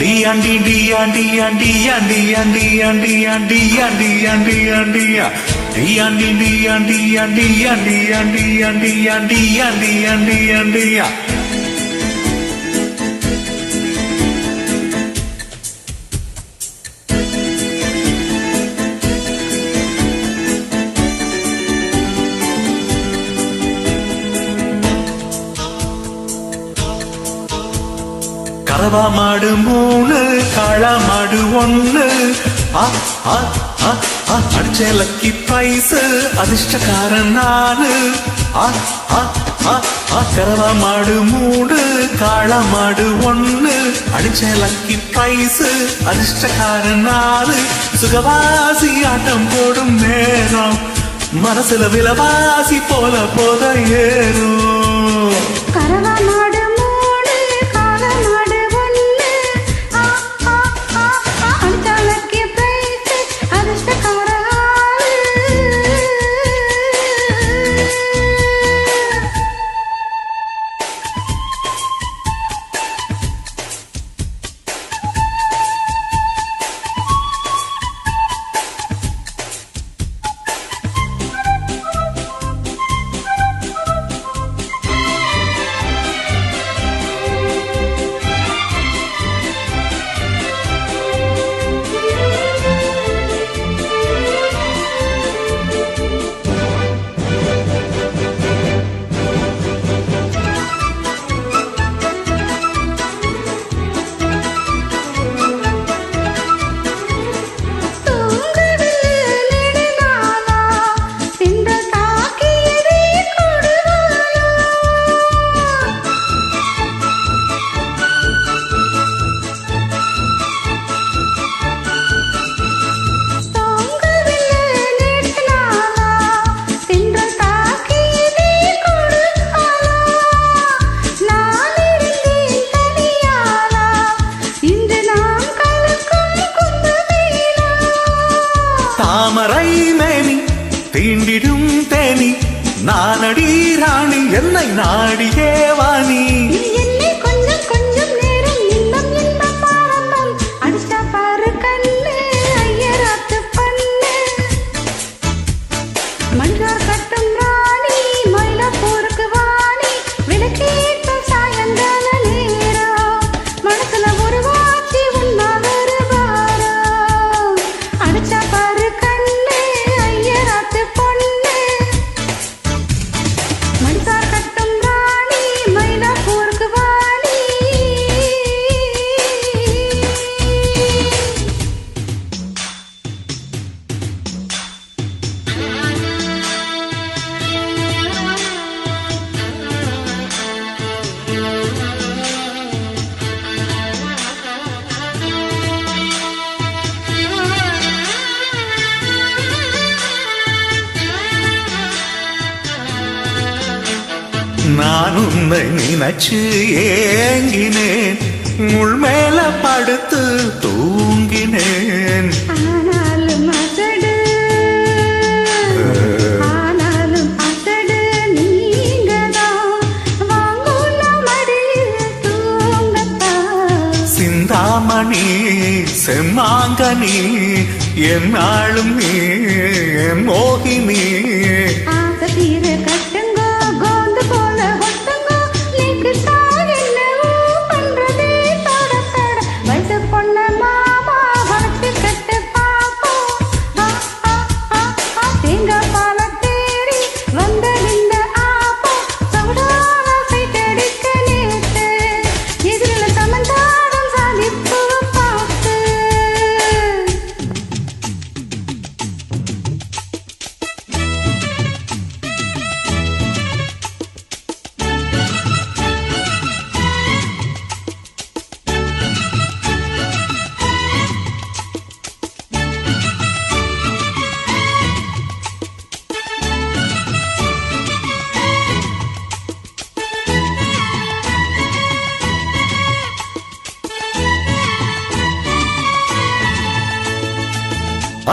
Diandi diandi diandi diandi diandi diandi diandi diandi diandi Diandi diandi diandi diandi diandi diandi diandi diandi diandi கறவா மாடு 3 காளா மாடு 1 அடிச்ச lucky price அதிர்ஷ்டக்காரன் நானு கறவா மாடு 3 காளா மாடு 1 அடிச்ச லக்கி பிரைஸ் அதிர்ஷ்டக்காரன் நானு சுகவாசி ஆட்டம் போடும் நேரம் மனசுல விலவாசி போல போத ஏறும் கறவா மாடு தாமரை மேனி தீண்டிடும் தேனி நானடி ராணி என்னை நாடியே வாணி கொஞ்சம் கொஞ்சம் நேரம் இன்பம் இன்பம் ஆரம்பம் அடிச்சா பாரு கண்ணு ஐயராத்து பண்ணு மன்றார் கட்டும் ராணி மயிலாப்பூருக்கு வாணி விளக்கேற்ற சாயங்கால நேரம் மனசுல ஒரு வாட்சி உண்ணா வருவாரோ அடிச்சா பாரு கண்ணு ஐயராத்து பொண்ணு மன்றார் கட்டும் ராணி மயிலாப்பூருக்கு வாணி நான் உன்னை நினைச்சு ஏங்கினேன் முள் மேல படுத்து தூங்கினேன் ஆனாலும் அசடு நீங்கதான் வாங்குள்ள மடியில் தூங்கத்தான் சிந்தாமணி செம்மாங்கனி என்னாலும் நீ என் மோகினி ஆசை தீர கட்டுங்கோ கோந்து போல ஒட்டுங்கோ நீக்கு தான் என்னவோ பண்றதே தட தட வயசு பொண்ண மாமா வளர்த்து கட்டு பாப்போம் தேங்காய் பால தேடி வந்ததிந்த ஆப்போ சவுடான சைட்டடிக்க நேத்து எதிரில சமந்தாடம் சாதிப்பு பார்த்து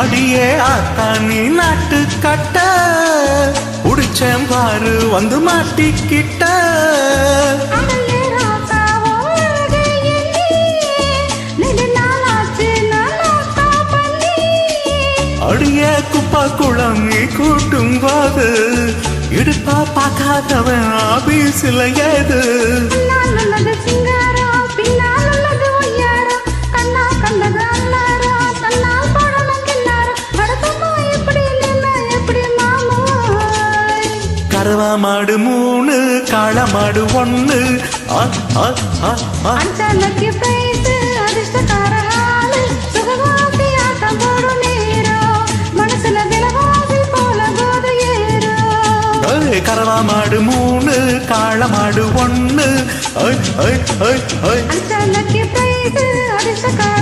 அடியே ஆத்தா நீ நாட்டு கட்ட உடிச்சேன் பாரு வந்து மாட்டிக்கிட்ட ஊளம் நீ கூட்டும் போது இடுப்பா பார்க்காதவன் ஆபீஸ்ல ஏது முன்னால் உள்ளது சிங்காரம் பின்னால் உள்ளது ஒய்யாரம் கண்ணா கண்டது அல்லாரம் தன்னால் போடணும் கிண்ணாரம் வடக்கம்மா எப்படி இல்லைன்னா எப்படி மாமோய் கறவா மாடு 3 காளை மாடு 1 அஞ்சலக்கு பிரைஸ் அதிர்ஷ்டக்கார ஆளு சுகவாசி ஆட்டம் போடும் நேரம் மனசுல விலவாசி போல போது ஏறும் கறவா மாடு 3 காளை மாடு 1 அஞ்சலக்கு பிரைஸ் அதிர்ஷ்டக்கார